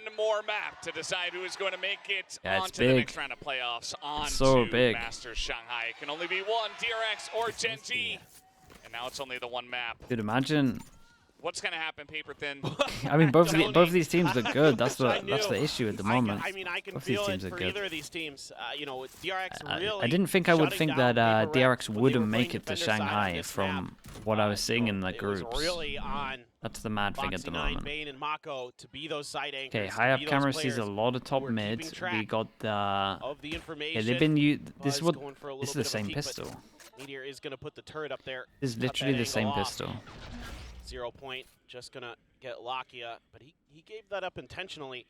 one more map to decide who is going to make it Yeah, onto the next round of playoffs. On so to big. Masters Shanghai. It can only be one, DRX or Gen.G. And now it's only the one map. Dude, imagine. What's going to happen, Paper Thin? I mean, both of these teams look good. That's the issue at the moment. I mean, I can both feel these teams it are for good. either of these teams. You know, with DRX really I didn't think I would think that DRX when they wouldn't were make playing it to defender side on Shanghai this from map. what I was seeing in the It was groups. really on That's the mad thing at the Foxy 9, moment. Bane, and Mako to be those side anchors. Okay, to high up be those camera sees a players lot of top who are mid. keeping track We got the. of the information. Yeah, they've been Buzz this is what going for a this is little the bit of a same peek, but pistol. Meteor is going to put the turret up there. This is cut literally that the same angle off. pistol. 0 point, just going to get Lakia, but he gave that up intentionally.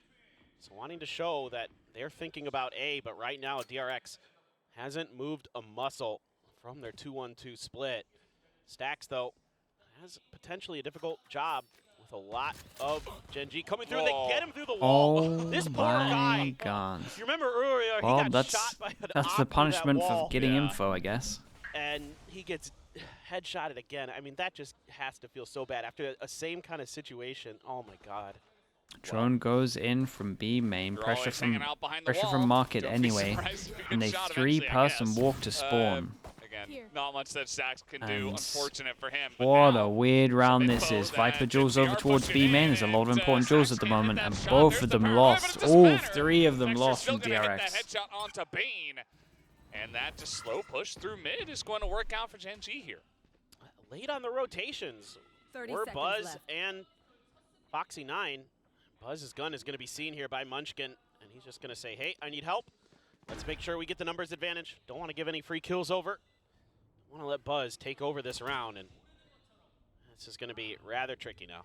So wanting to show that they're thinking about A, but right now DRX hasn't moved a muscle from their 2-1-2 split. Stacks, though, has potentially a difficult job with a lot of Gen.G coming through. Whoa. They get him through the wall. Oh This poor my guy. god. You remember earlier, Well, he got shot by an that's op the through punishment that for wall, getting Yeah. info, I guess. and he gets headshotted again. I mean, that just has to feel so bad after a same kind of situation. Oh my god. Drone goes in from B main. They're Pressure always from hanging out behind the wall. from market Don't be anyway, surprised if you and get a shot eventually, I 3-person guess. walk to spawn. Again, not much that Stacks can do. And Unfortunate for him. But What now, a weird round they this know is. that Viper duels over Gen.G are towards pushing B main. in, There's a lot of and, important duels at Stacks the can't hit moment, that and shot. both There's of the them power, lost. but it doesn't All matter. 3 of them Dexter's lost still from gonna hit that DRX. headshot onto Bane. And that just slow push through mid is going to work out for Gen.G here. Late on the rotations 30 were seconds Buzz left. and Foxy 9. Buzz's gun is going to be seen here by Munchkin, and he's just going to say, hey, I need help. Let's make sure we get the numbers advantage. Don't want to give any free kills over. Want to let Buzz take over this round, and this is going to be rather tricky now.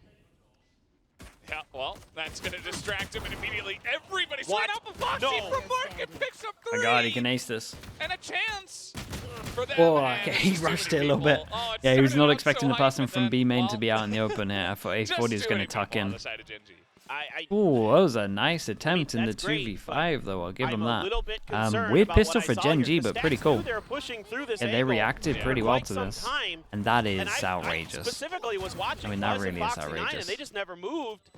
Yeah, well, that's going to distract him, and immediately everybody's What? right up. And Foxy No. from Market picks up 3. My god, he can ace this. And a chance for them. Oh, and okay, it's he just too rushed many it a little bit. people. Oh, it Yeah, he was started not out expecting so the person hype, but from then, B main to well, be out in the open here. I thought he just was too going to many tuck people on in. the side of Gen.G. Ooh, that was a nice attempt in the that's great, 2v5, though. I'll give I'm him a that. little bit concerned Weird about pistol what I for saw Gen.G, here. The but pretty Stacks cool. knew they were pushing through this Yeah, they angle reacted for pretty well quite to some this. time. And that is And I outrageous. specifically was watching I mean, that Buzz and really is Foxy 9, outrageous. and they just never moved.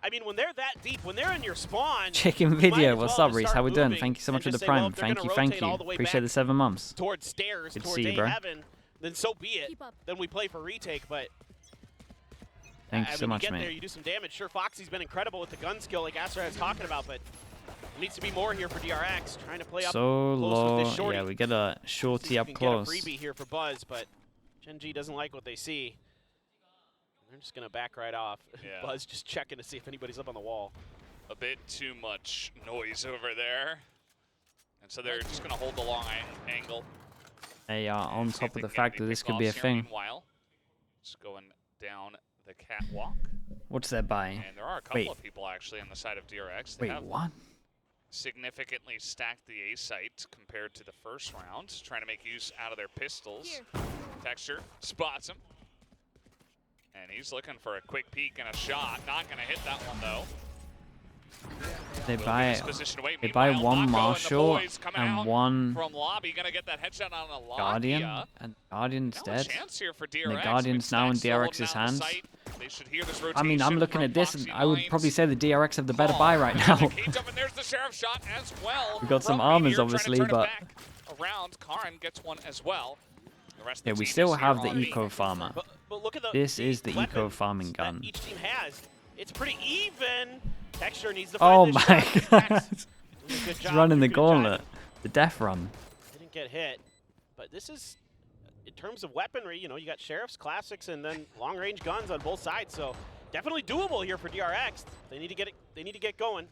I mean, when they're that deep, when they're in your spawn, Chicken you might video, as what's well up, Reese? start How we doing? moving Thank you so and much for the just say, well, prime. if they're Thank gonna you, thank rotate all you. the way Appreciate back the 7 months. towards stairs, Good to towards see you, A bro. heaven, then so be it. Keep up. Then we play for retake, but Thank you so when much, you get there, mate. you do some damage. Sure, Foxy's been incredible with the gun skill, like Astra is talking about, but there needs to be more here for DRX, trying to play up So close with low. this shorty. Yeah, we get a See shorty if up we can close. Get a freebie here for Buzz, but Gen.G doesn't like what they see. They're just gonna back right off. Yeah. Buzz just checking to see if anybody's up on the wall. A bit too much noise over there. And so they're just going to hold the long angle. They are on See if top they of the can get fact any that this pick could be a offs here. thing. Meanwhile, just going down the catwalk. What's that by? And there are a couple Wait. of people actually on the side of DRX. They Wait, have what? significantly stacked the A site compared to the first round, trying to make use out of their pistols. Here. Texture spots him. And he's looking for a quick peek and a shot. Not going to hit that one, though. They Will buy be dispositioned away. they buy Meanwhile, one Mako Marshall and the boys coming and out one from lobby. Going to get that headshot on a Lakia. Guardian, and Guardian's Now a dead. chance here for DRX. And the Guardian's now in Stacks still holding DRX's down the hands. site. They should hear this I mean, I'm rotation looking from at this, and Foxy I would 9's probably say the DRX have the better call. buy right And now. the cage up, and there's the sheriff shot as well. We got some from armors, Meteor, obviously, trying to turn but- it back around. Karin gets one as well. The rest of Yeah, the we team still is here have the on eco B. farmer. But look at the This is the weapons eco farming that gun. each team has. It's pretty even. Texture needs to Oh find this my shot. god. Doing a good He's job. running the Good job. gauntlet. The death run. Didn't get hit, but this is, in terms of weaponry, you know, you got sheriffs, classics, and then long-range guns on both sides. So definitely doable here for DRX. They need to get it. They need to get going.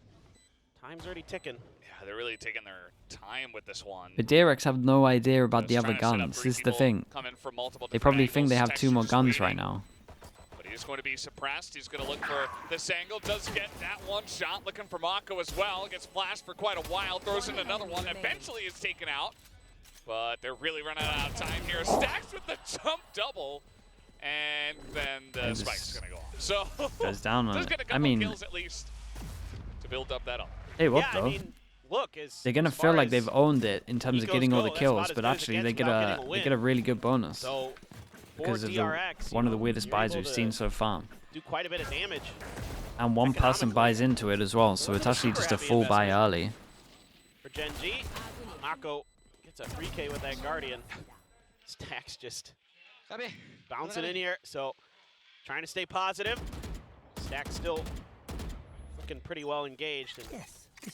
Time's already ticking. Yeah, they're really taking their time with this one. The DRX have no idea about the Just other trying to set up guns. three This is the people thing. coming from multiple They different probably think they angles. have 2 more Texture's guns right waiting. now. But he's going to be suppressed. He's going to look for this angle. Does get that one shot. Looking for Mako as well. Gets flashed for quite a while. Throws in another one. Eventually is taken out. But they're really running out of time here. Stacks with the jump double. And then the And spike's this going to go off. So goes down on just it. get a I couple mean- kills at least to build up that up. Hey, what yeah, though? I mean, look, They're gonna as far feel like as they've owned it in terms of Ecos getting all go, the that's kills, about as but good as it actually they gets get without a getting a they get a win. really good bonus So for because of DRX, one of the you know, weirdest you're buys able we've to seen so far. do quite a bit of damage. And one person buys into it as well, so it's actually just a full buy early. For Gen.G, Mako gets a 3K with that Guardian. Stacks just bouncing in here, so trying to stay positive. Stack still looking pretty well engaged. And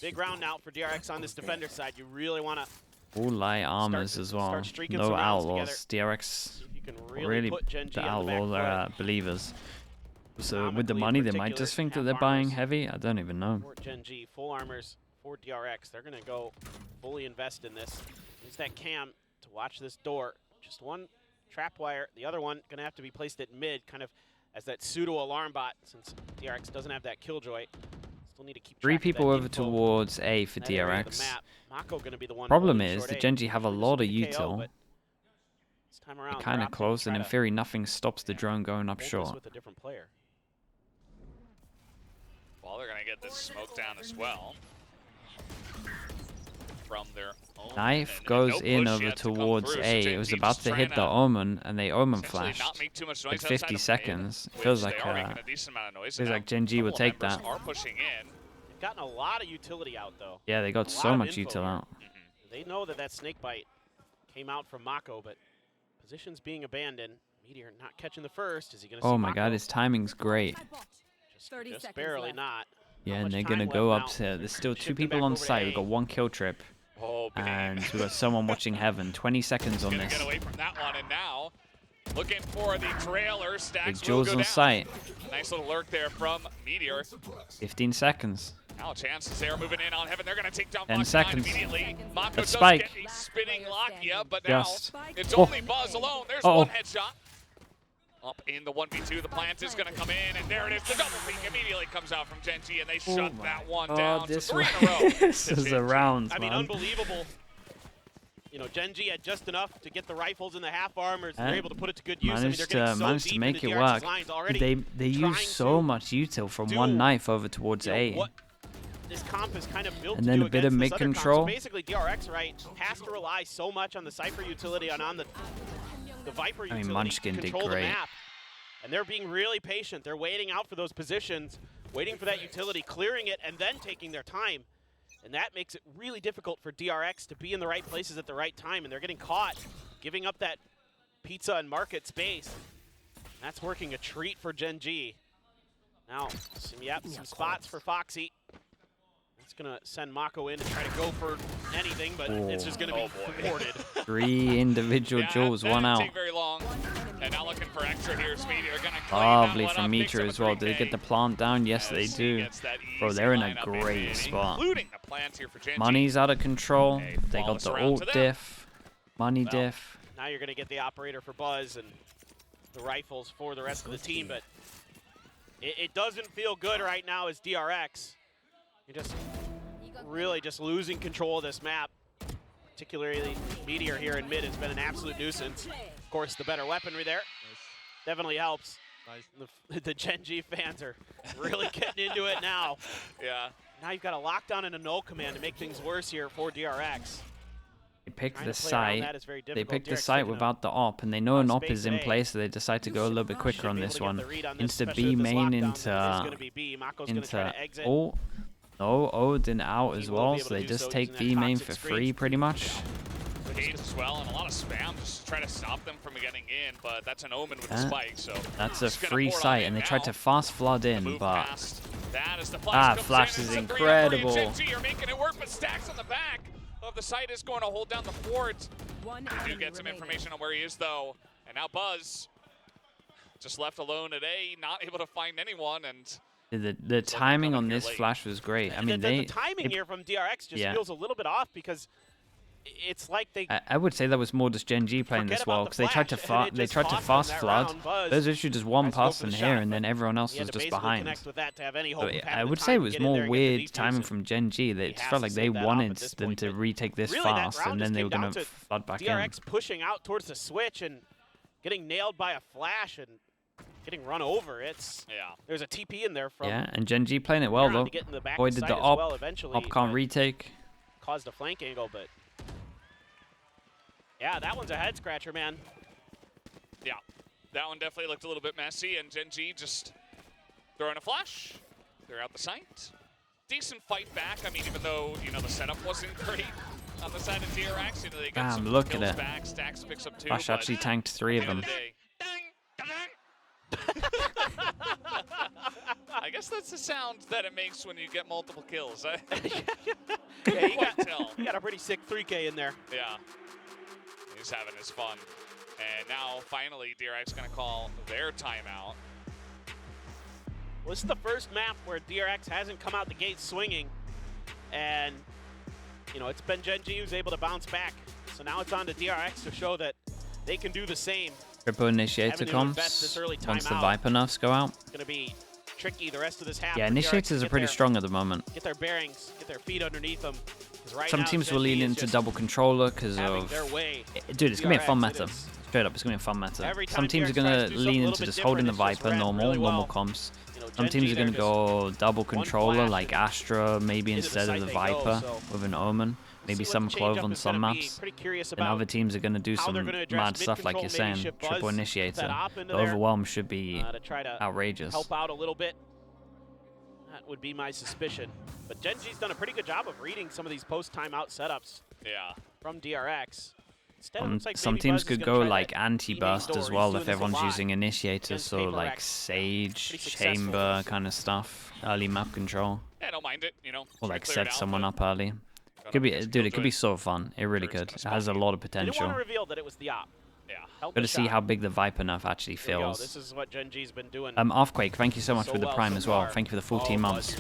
big round now for DRX on this defender side. You really want to All light armors as well. No outlaws. DRX you can really put Gen.G the on the outlaws back are foot. believers. So with the money, they might just think that they're buying heavy. I don't even know. For Gen.G, full armors for DRX. They're going to go fully invest in this. Use that cam to watch this door. Just one trap wire. The other one going to have to be placed at mid, kind of as that pseudo alarm bot, since DRX doesn't have that killjoy. Still need to keep 3 track people of that over info. towards A for That area of the DRX. map. Mako going to be the one Problem holding is short the A. Gen.G have a Just lot of a TKO, util. but this time around, They're kind they're of opting to close, and try in to theory, nothing stops the drone going up hold this short. with a different player. Well, they're going to get this smoke down as well. From their own. Knife and goes no in push over yet to come towards through, so A. It Gen.G was just about to trying hit the Omen, and they Omen essentially flashed. not make too much noise At 50 outside of seconds. mid, Feels which like they are making a decent amount of noise. feels and like now Gen.G a will couple of take members that. are pushing in. They've gotten a lot of utility out, though. Yeah, they got A so lot of much info util here. out. They know that that snake bite came out from Mako, but positions being abandoned. Meteor not catching the first. Is he going to see Oh my Mako? god, his timing's great. Just barely not. Yeah, Not and much they're time gonna go left up now. to. There's still 2 Shifting people back on over to site. A. We've got 1 kill trip, Oh, Bane. and we've got someone watching heaven. 20 seconds on Gonna this. get away from that one, and now looking for the trailer. Big Stacks will Jules go on down. site. Nice little lurk there from Meteor. 15 seconds. Now chances there moving in on heaven. They're going to take down 10 Fox seconds. immediately. Mako Let's does spike. get a spinning Lakia, but now Just. it's Oh. only Buzz alone. There's Uh-oh. one headshot. Up in the 1v2, the plant is going to come in, and there it is. The double peek immediately comes out from Gen.G, and they shut that one down. this So 3 in a row. this to is Gen.G. a round, I mean, man. unbelievable. You know, Gen.G had just enough to get the rifles and the half armors, and they're And able to put it to good use. I mean, they're getting so managed to deep make into it DRX's work. lines already. They trying use so to much util from do, one knife over towards you know, A. what this comp is kind of built And to then do a bit of against this other comp. mid-control. So basically, DRX, right, has to rely so much on the Cypher utility and on the Viper I mean, utility Munchkin to did control the great. map. And they're being really patient. They're waiting out for those positions, waiting for that utility, clearing it, and then taking their time. And that makes it really difficult for DRX to be in the right places at the right time. And they're getting caught, giving up that pizza and market space. That's working a treat for Gen.G. Now, some spots for Foxy. That's going to send Mako in to try to go for anything, but it's just going to be thwarted. 3 individual jewels, that 1 didn't out. take very long. And now looking for extra here. Speedy are going to clean Lovely that one from up, picks Meteor up a as well. Did they 3K. get the plant down? Yes, they As he do. gets that Bro, easy they're in a lineup great mid, spot. Including the plants here for Gen.G. Money's out of control. A They got flawless the round ult to them. diff, money Well, diff. Now you're going to get the operator for Buzz and the rifles for the rest of the team, but it doesn't feel good right now as DRX. You're just really just losing control of this map. Particularly Meteor here in mid has been an absolute nuisance. Of course, the better weaponry there definitely helps. The Gen.G fans are really getting into it now. Yeah. Now you've got a lockdown and a null command to make things worse here for DRX. They picked Trying the to play around site. that is very They difficult. picked the DRX site taking a without the op, and they know lot an of op space is in at A. place, so they decide to go a little bit quicker Should on be able this to get one. the read on this, Into especially B with this main, lockdown, but it is gonna into be B. Mako's gonna try to exit. oh no, Odin out He as will well, be able so to they do just so take using B that main toxic for screen. free pretty much. Cage as well, and a lot of spam just to try to stop them from getting in, but that's an Omen with the spike, so That's a just gonna free pour it on site, in and they now. tried to fast flood The in, move but past. That is the flash comes Flash in, is and it's a 3-on-3, and incredible. Gen.G are making it work, but Stacks on the back of the site is going to hold down the fort. We do get some information on where he is, though. And now Buzz just left alone at A, not able to find anyone, and the timing on here this late. flash was great. I mean, the timing here from DRX just yeah. feels a little bit off because it's like they I would say that was more just Gen.G playing forget this well, about because the they tried to flash, and it they just tried to cost them fast that flood. round. Buzz There's literally just one tries to go for person the here, shot, and then but everyone else he was had to just basically behind. connect with that to have any So hope of having I the would time say it to was get in there more and get the weird defuse, timing and from Gen.G. They he just has felt to like save they that off at wanted this them point, to but retake this really, that fast, round and then just they came were down going to to flood back in. DRX pushing out towards the switch and getting nailed by a flash and getting run over. There's a TP in there from Yeah, and Gen.G playing it well, Brown though. to get in the back Avoided side the as op. well eventually, Op can't but retake. caused a flank angle, but yeah, that one's a head scratcher, man. yeah, that one definitely looked a little bit messy, and Gen.G just throwing a flash. They're out the site. Decent fight back. I mean, even though, you know, the setup wasn't great on the side of DRX, you know, they got some look at kills it. back. Stacks picks up 2. Flash actually tanked 3 of them. I guess that's the sound that it makes when you get multiple kills. Yeah, he got a pretty sick 3K in there. Yeah. He's having his fun. And now, finally, DRX going to call their timeout. Well, this is the first map where DRX hasn't come out the gate swinging. And, you know, it's been Gen.G who's able to bounce back. So now it's on to DRX to show that they can do the same. Triple initiator comps once the Viper nerfs go out. It's going to be tricky the rest of this half. Yeah, initiators are pretty strong at the moment. Get their bearings, get their feet underneath them. Right Some teams will lean into double controller because of... Dude, it's going to be a fun meta. Straight up, it's going to be a fun meta. Some teams are going to lean into just holding the Viper, normal comps. Some teams are going to go double controller like Astra, maybe instead of the Viper with an Omen. Maybe some Clove on some maps. And other teams are going to do some mad stuff like you're saying. Triple initiator. The overwhelm should be outrageous. Help out a little bit. That would be my suspicion. But Gen.G's done a pretty good job of reading some of these post-timeout setups from DRX. Like some teams could go like anti-burst as well if everyone's using initiators, so like Sage, Chamber kind of stuff, early map control. Yeah, I don't mind it, you know. Or like set someone up early. Could be, dude, it could be so fun. It really could. It has a lot of potential. Didn't want to reveal that it was the op. Got to see how big the Viper nerf actually feels. This is what Gen.G's been doing. Earthquake, thank you so much for the Prime as well. Thank you for the 14 months.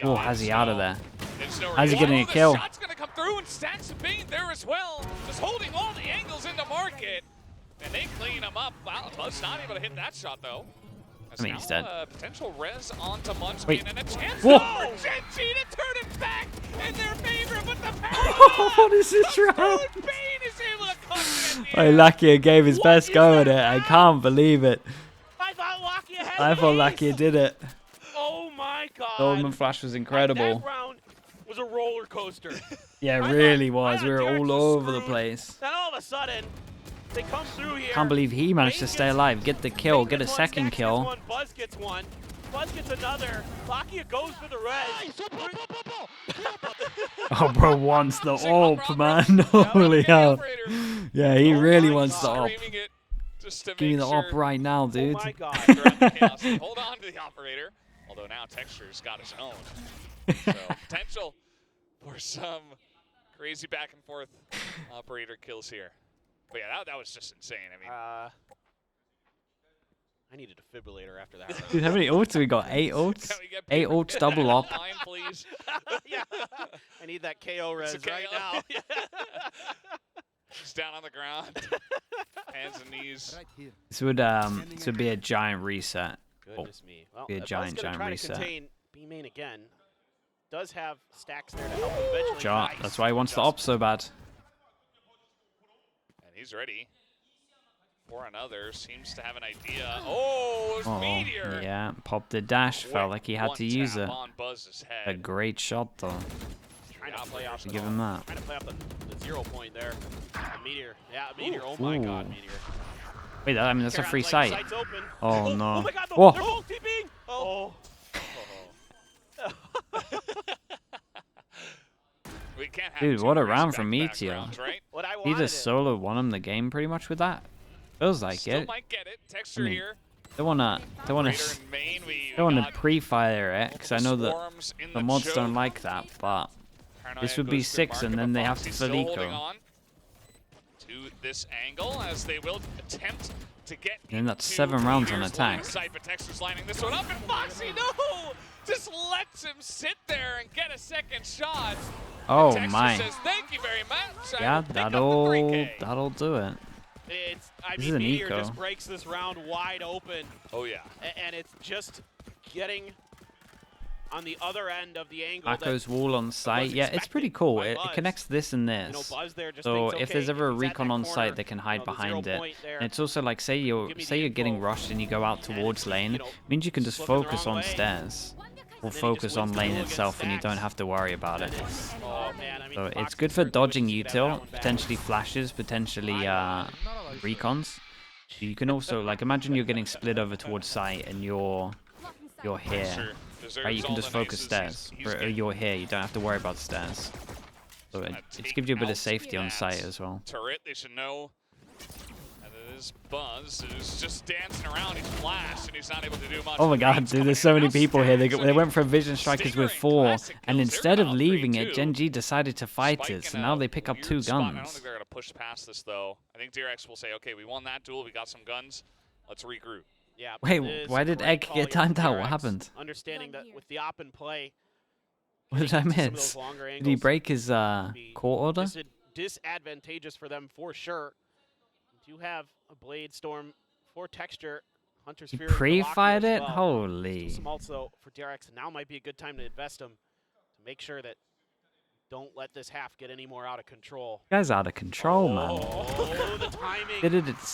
Oh, how's he out of there? How's he getting a kill? Shot's gonna come through and Stacks of Bane there as well. Just holding all the angles into market. And they clean him up. Wow, Buzz not able to hit that shot though. I mean, he's dead. Potential res onto Munchkin and a chance Whoa. for Gen.G to turn it back in their favor, but the What is this round? Bane is able to come in. Oh, Lakia gave his best go at it. I can't believe it. I thought Lakia had I thought Lakia did it. Oh my god. The Omen Flash was incredible. That round was a roller coaster. Yeah, it really was. We were all over the place. Then all of a sudden, they come through here. Can't believe he managed to stay alive, get the kill, get a second kill. Buzz gets one. Buzz gets another. Lakia goes for the res. Oh, bro wants the AWP, man. Holy hell. Yeah, he really wants the AWP. Give me the AWP right now, dude. Oh my god. Hold on to the operator. Although now Texture's got his own. So potential for some crazy back and forth operator kills here. But yeah, that was just insane. I mean, I need a defibrillator after that. Dude, how many ults have we got? 8 ults? 8 ults, double up. Line, please. Yeah. I need that KO res right now. He's down on the ground. Hands and knees. This would be a giant reset. Goodness me. Well, be a giant reset. To contain B main again. Does have Stacks there to help him eventually. Nice. That's why he wants the AWP so bad. And he's ready for another. Seems to have an idea. Oh, Meteor. Yeah, popped the dash. Felt like he had to use it. A great shot, though. Trying to play off give him that. Trying to play off the 0 point there. Meteor. Yeah, Meteor. Oh my god, Meteor. Wait, I mean, that's a free site. Oh, no. Oh my god, whoa. They're both TPing. Oh. Dude, what a round from Meteor. Right? He just solo won him the game pretty much with that. Feels like Still it. might get it. Texture here. Don't wanna pre-fire it, because I know that the mods don't like that, but this would be 6 and then they have to fill eco. To this angle as they will attempt to get. And that's 7 rounds on attack. But Texture's lining this one up, and Foxy, no! Just lets him sit there and get a second shot. Oh Texture my. says, thank you very much. Yeah, that'll do it. This is an Meteor eco. Just breaks this round wide open. Oh yeah. And it's just getting on the other end of the angle. Maka's wall on site. Yeah, it's pretty cool. It connects this and this. So if there's ever a recon on site, they can hide behind it. And it's also like, say you're getting rushed and you go out towards lane, it means you can just focus on stairs. Or focus on lane itself and you don't have to worry about it. So it's good for dodging util, potentially flashes, potentially recons. You can also, like, imagine you're getting split over towards site and you're here. Right, you can just focus stairs. Or you're here, you don't have to worry about stairs. So it just gives you a bit of safety on site as well. Turret, they should know. And it is Buzz, who's just dancing around. He's flashed, and he's not able to do much. Oh my god, dude, there's so many people here. They went for Vision Strikers with 4, and instead of leaving it, Gen.G decided to fight it, so now they pick up 2 guns. I don't think they're going to push past this, though. I think DRX will say, okay, we won that duel, we got some guns, let's regroup. Yeah. Wait, why did Egg get timed out? What happened? Understanding that with the op in play. What did I miss? Did he break his core order? Disadvantageous for them for sure. You have a Blade Storm for Texture. Hunter's Fury. He pre-fired it? Well. Holy. Some also for DRX. Now might be a good time to invest him to make sure that don't let this half get any more out of control. You guys out of control, man. Oh, the timing.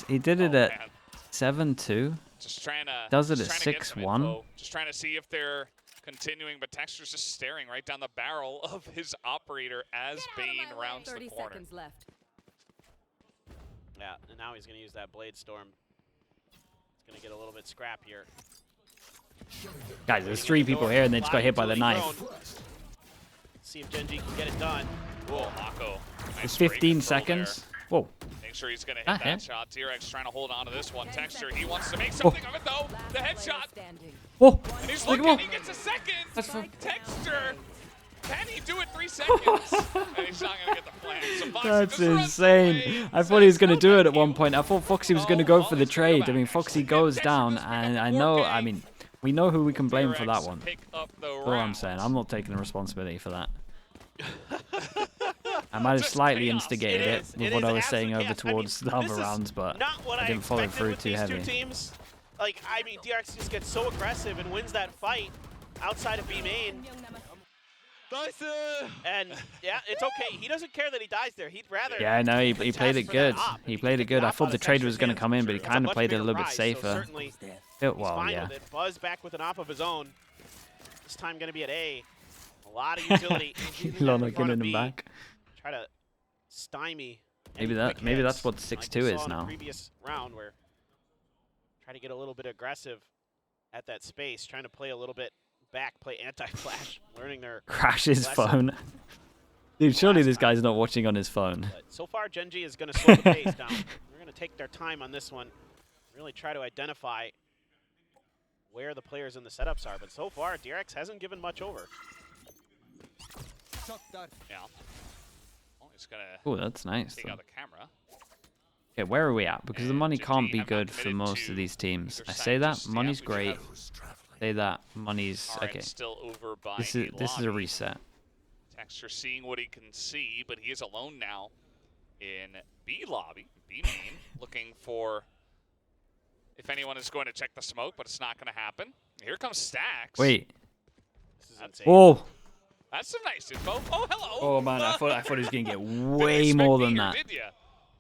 He did it at 7-2. Just trying to. Does it at 6-1. Just trying to see if they're continuing, but Texture's just staring right down the barrel of his operator as Bane rounds the corner. 30 seconds left. Yeah, and now he's going to use that Blade Storm. It's going to get a little bit scrappier. Guys, there's 3 people here, and they just got hit by the knife. See if Gen.G can get it done. Whoa, Mako. It's 15 seconds. Whoa. Make sure he's going to hit that shot. DRX trying to hold on to this one. Texture, he wants to make something of it, though. The headshot. Whoa. And he's looking, he gets a second. Texture. Can he do it 3 seconds? And he's not going to get the flank. So Foxy That's just insane. I thought he was going to do it at one point. I thought Foxy was going to go for the trade. I mean, Foxy goes down, and I mean, we know who we can blame for that one. That's all I'm saying. I'm not taking the responsibility for that. I might have slightly instigated it with what I was saying over towards the other rounds, but I didn't follow through too heavy. Teams. Like, I mean, DRX just gets so aggressive and wins that fight outside of B main. And yeah, it's okay. He doesn't care that he dies there. He'd rather. Yeah, no, he played it good. He played it good. I thought the trade was going to come in, but he kind of played it a little bit safer. Well, yeah. Buzz back with an op of his own. This time going to be at A. A lot of utility. Lana getting him back. Try to stymie. Maybe that's what 6-2 is now. Previous round where try to get a little bit aggressive at that space, trying to play a little bit back, play anti-flash, learning their crash his phone. Dude, surely this guy's not watching on his phone. But so far, Gen.G is going to slow the pace down. They're going to take their time on this one, really try to identify where the players in the setups are. But so far, DRX hasn't given much over. Yeah. Oh, he's gonna. Oh, that's nice. Take out the camera. Okay, where are we at? Because the money can't be good for most of these teams. I say that money's great. Say that money's okay. Still over by this is a reset. Texture seeing what he can see, but he is alone now in B lobby, B main, looking for if anyone is going to check the smoke, but it's not going to happen. Here comes Stacks. Wait. This is insane. Whoa. That's some nice info. Oh, hello. Oh man, I thought he was gonna get way more than that.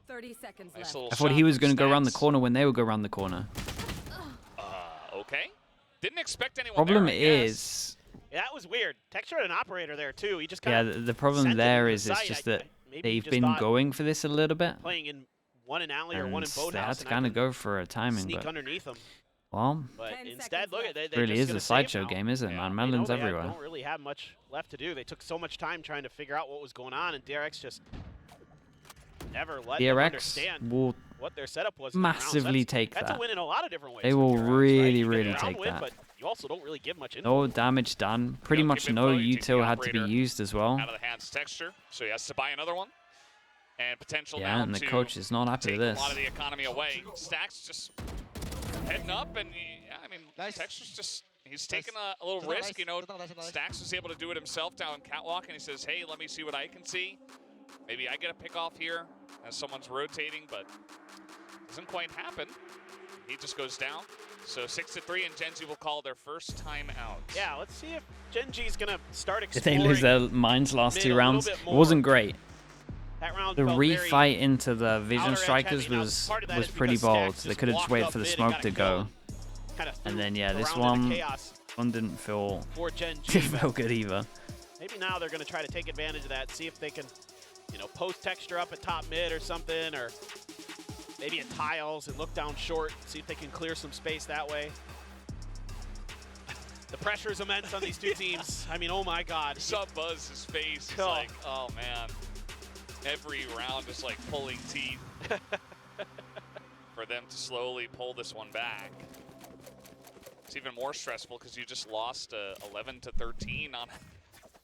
30 seconds left. I thought he was gonna go around the corner when they would go around the corner. Okay. Didn't expect anyone. Problem there, is. Yeah, that was weird. Texture had an operator there too. He just the problem there is it's just that they've been going for this a little bit. Playing in one in alley or one in boathouse. They had to kind of go for a timing, sneak but underneath them. Well, but instead, look at it. It really is a sideshow game, isn't it, man? Melon's everywhere. They don't really have much left to do. They took so much time trying to figure out what was going on, and DRX just never let them understand what their setup was. Massively take that. That's a win in a lot of different ways. They will really, really take that. But you also don't really give much info. No damage done. Pretty much no util had to be used as well. Out of the hands Texture, so he has to buy another one. And potential yeah, and the coach is not happy with this. A lot of the economy away. Stacks just heading up, and I mean, Texture's just, he's taking a little risk. You know, Stacks was able to do it himself down Catwalk, and he says, hey, let me see what I can see. Maybe I get a pick off here as someone's rotating, but doesn't quite happen. He just goes down. So 6-3, and Gen.G will call their first time out. Yeah, let's see if Gen.G is going to start Did exploring. they lose their minds last 2 rounds? It wasn't great. Round the refight into the Vision Strikers was pretty bold. They could have just waited for the smoke to go. And then yeah, this one didn't feel good either. Maybe now they're going to try to take advantage of that, see if they can, you know, post Texture up at top mid or something, or maybe at tiles and look down short, see if they can clear some space that way. The pressure is immense on these two teams. I mean, oh my God. Saw Buzz's face. It's like, oh man. Every round is like pulling teeth for them to slowly pull this one back. It's even more stressful because you just lost 11 to 13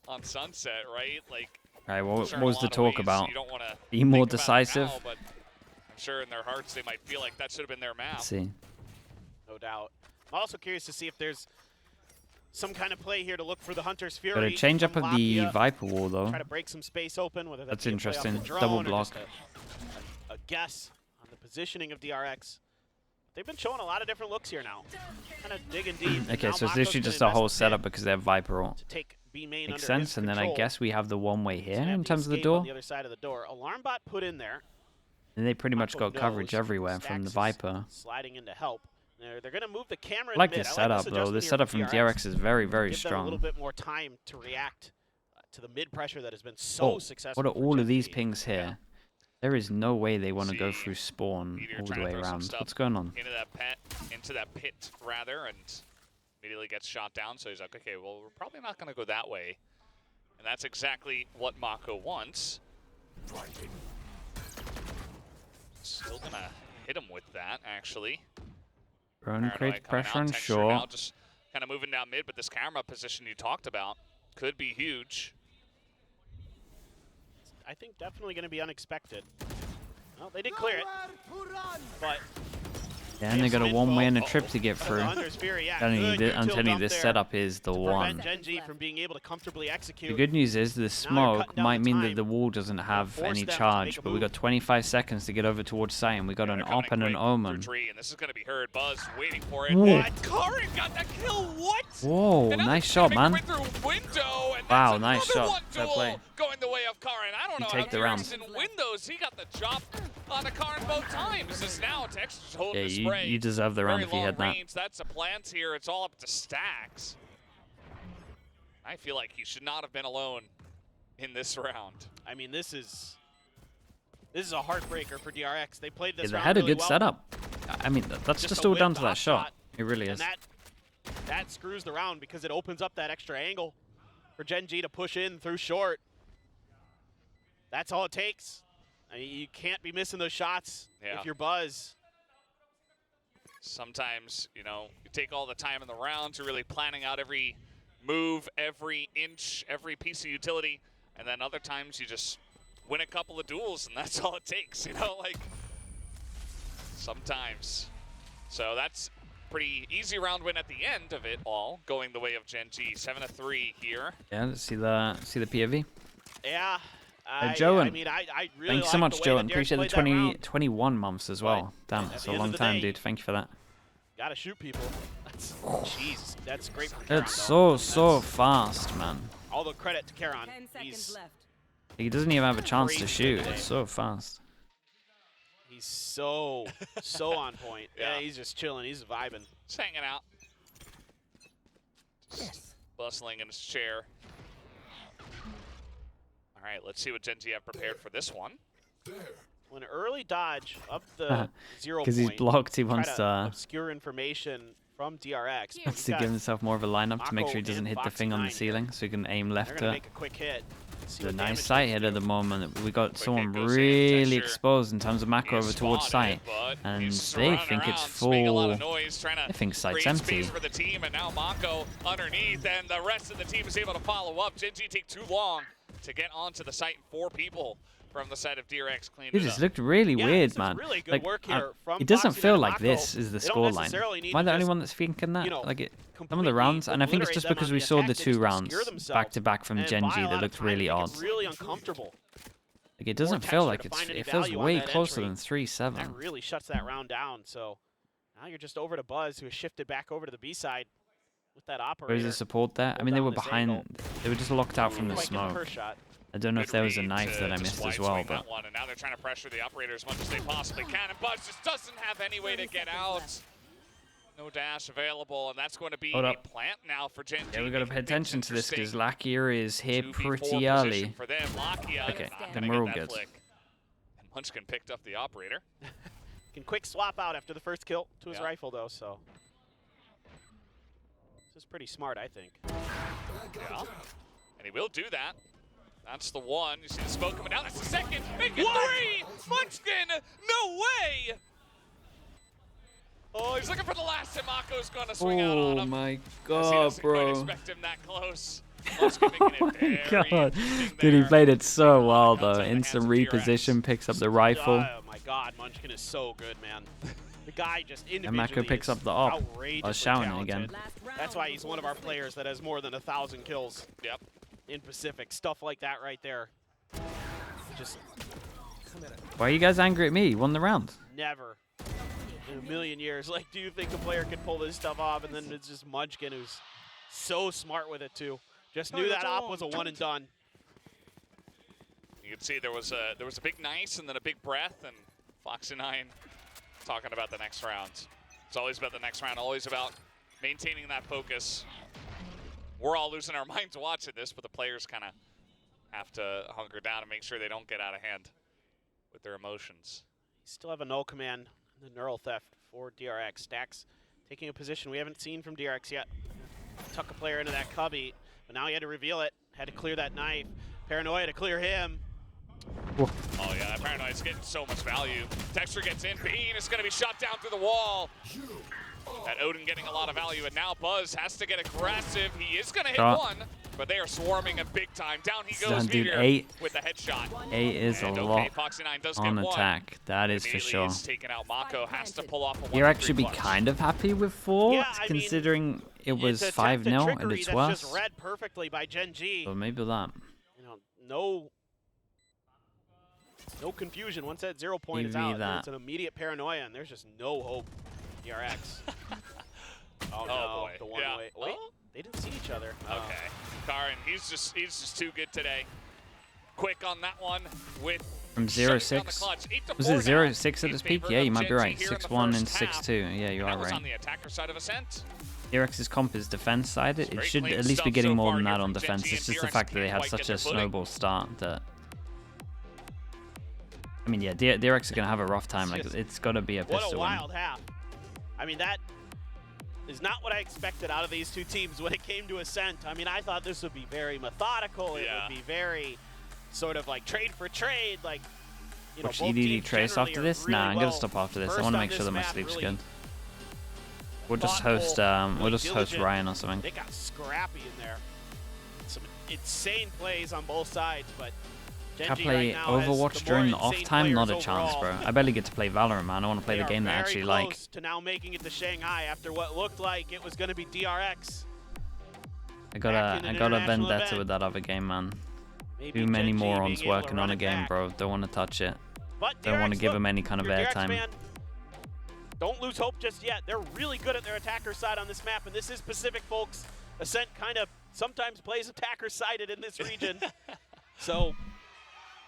on Sunset, right? Like, all right, what sure was the talk about? You don't want to be more decisive. Now, but I'm sure in their hearts they might feel like that should have been their map. Let's see. No doubt. I'm also curious to see if there's some kind of play here to look for the Hunter's Fury. Got a change up of the Viper wall though. Try to break some space open. Whether that's interesting. Double block. A guess on the positioning of DRX. They've been showing a lot of different looks here now. Kind of digging deep. Okay, so it's literally just a whole setup because they have Viper all. To take B main makes sense, and then I guess we have the one way here in terms of the door. door. On the other side of the door. Alarm bot put in there. And they pretty much got coverage everywhere from the Viper. Sliding in to help. They're going to move the camera. I like this setup though. This setup from DRX is very, very strong. Give them a little bit more time to react to the mid pressure that has been so successful. What are all of these pings here? There is no way they want to go through spawn all the way around. What's going on? Into that pit rather, and immediately gets shot down. So he's like, okay, well, we're probably not going to go that way. And that's exactly what Mako wants. Still going to hit him with that, actually. Run creates pressure on short. Just kind of moving down mid, but this camera position you talked about could be huge. I think definitely going to be unexpected. Well, they did clear it, but yeah, and they got a one-way and a trip to get through. I'm telling you, this setup is the one. Gen.G from being able to comfortably execute. The good news is the smoke might mean that the wall doesn't have any charge, but we got 25 seconds to get over towards site, and we got an op and an omen. And this is going to be heard. Buzz waiting for it. What? Karin got that kill. What? Whoa, nice shot, man. Wow, nice shot. Fair play. Going the way of Karin. I don't know take how the round. In Windows, he got the chop on the Karin both times. This is now Texas holding the spray. You deserve the round if you had that. That's a plant here. It's all up to Stacks. I feel like he should not have been alone in this round. I mean, this is a heartbreaker for DRX. They played this. They round had a really good well. setup. I mean, that's just all down to that shot. It really is. And that screws the round because it opens up that extra angle for Gen.G to push in through short. That's all it takes. I mean, you can't be missing those shots if you're Buzz. Sometimes, you know, you take all the time in the round to really planning out every move, every inch, every piece of utility, and then other times you just win a couple of duels and that's all it takes, you know, like sometimes. So that's pretty easy round win at the end of it all, going the way of Gen.G. 7-3 here. Yeah, let's see the POV. Yeah. Joan, I mean, I really thanks so much, Joan. Appreciate the 21 months as well. Damn, that's a long time, dude. Thank you for that. Gotta shoot people. That's, jeez, that's great for Karin. It's so fast, man. All the credit to Karin. He doesn't even have a chance to shoot. It's so fast. He's so on point. Yeah, he's just chilling. He's vibing. Just hanging out. Just bustling in his chair. All right, let's see what Gen.G have prepared for this one. When early dodge up the 0 point. Because he's blocked, he wants to obscure information from DRX. Wants to give himself more of a lineup to make sure he doesn't hit the thing on the ceiling, so he can aim left to make a quick hit. It's a nice sight hit at the moment. We got someone really exposed in terms of macro over towards site, and they think it's full. I think site's empty. For the team, and now Mako underneath, and the rest of the team is able to follow up. Gen.G take too long to get onto the site. 4 people from the side of DRX cleaned it up. It just looked really weird, man. Really good work here from it doesn't feel like Mako. this is the scoreline. Am I the only one that's thinking that? Like some of the rounds, and I think it's just because we saw the 2 rounds back to back from Gen.G that looked really odd. Really uncomfortable. Like it doesn't feel like it feels way closer than 3-7. That really shuts that round down. So now you're just over to Buzz, who has shifted back over to the B side with that operator. Where's the support there? I mean, they were behind. They were just locked out from the smoke. I don't know if there was a knife that I missed as well, but and now they're trying to pressure the operator as much as they possibly can, and Buzz just doesn't have any way to get out. No dash available, and that's going to be a plant now for Gen.G. Yeah, we got to pay attention to this because Lakia is here pretty early. For them. Lakia okay, then we're all good. And Munchkin picked up the operator. Can quick swap out after the first kill to his rifle, though. So This is pretty smart, I think. Yeah. And he will do that. That's the one. You see the smoke coming down. That's the second. Make it What? 3! Munchkin! No way! Oh, he's looking for the last hit. Mako's going to swing out on him. Oh my As he god, doesn't quite bro. expect him that close. Munchkin making Oh it my very god. interesting Dude, he there. played it so well, Comes out though. of the Instant hands of DRX. reposition, picks up the rifle. Oh my god, Munchkin is so good, man. The guy just And individually Mako picks is up the op. outrageously I was shouting it talented. again. That's why he's one of our players that has more than 1,000 kills Yep. in Pacific. Stuff like that right there. Just Why are you guys angry at me? You won the round. never in a million years. Like, do you think a player could pull this stuff off? And then it's just Munchkin who's so smart with it too. Just knew that op was a one and done. You can see there was a big nice and then a big breath, and Foxy9 talking about the next round. It's always about the next round, always about maintaining that focus. We're all losing our minds watching this, but the players kind of have to hunker down and make sure they don't get out of hand with their emotions. Still have a no command, the neural theft for DRX. Stacks taking a position we haven't seen from DRX yet. Tuck a player into that cubby, but now he had to reveal it, had to clear that knife. Paranoia to clear him. Oh yeah, that Paranoia's getting so much value. Texture gets in, Bean is gonna be shot down through the wall. That Odin getting a lot of value, and now Buzz has to get aggressive. He is gonna hit one, but they are swarming him big time. Down he goes, Dude, Meteor 8 with the headshot. is And a okay, lot Foxy9 does on get one. attack. That is for Immediately sure. is taken out. Mako has to pull off a 1-3 DRX should be clutch. kind of happy with 4, Yeah, I mean, considering it was It's 5-0 attempted and trickery it's that's worse. just read perfectly by Gen.G. So maybe that. You know, no confusion. Once that 0 point is Give me out, that. it's an immediate paranoia, and there's just no hope. DRX. Oh, no, boy. the one Yeah. way. Wait, Oh. they didn't see each other. Okay, Karin, he's just too good today. Quick on that one with From shutting 0-6. down the clutch. 8-4 Was it now 0-6 at in this peak? favor Yeah, of you might be Gen.G right. here in the 6-1 and first half. 6-2. Yeah, you And are that was right. on the attacker side of Ascent. DRX's comp is defense side. It Very should clean at least be stuff getting so more far than here that on from defense. Gen.G, It's and just the DRX fact that they can't had quite such get a their footing. snowball start that. I mean, yeah, DRX are going to have a rough time. Like, it's got to be a What pistol a win. wild half. I mean, that is not what I expected out of these two teams when it came to Ascent. I mean, I thought this would be very methodical. It Yeah. would be very sort of like trade for trade. Like, you know, Watch both EDD teams Trace generally after are this? really Nah, I'm well gonna stop after this. I versed want to on make sure this that my map, sleep's really good. We'll just host thoughtful, we'll just host diligent. Ryan or something. They got scrappy in there. Some insane plays on both sides, but Can I Gen.G play right now has Overwatch the during the more off insane time? Not a players chance, overall. bro. I barely get to play Valorant, man. I want to play They the game are that I very actually like. close to now making it to Shanghai after what looked like it was going to be DRX. I back got in a an vendetta international with that other game, man. Maybe Too many Gen.G morons being able to working run on a it game, back. bro. Don't want to touch it. But Don't want to DRX, give look, them any kind of if you're DRX airtime. fan, don't lose hope just yet. They're really good at their attacker side on this map, and this is Pacific, folks. Ascent kind of sometimes plays attacker-sided in this region. So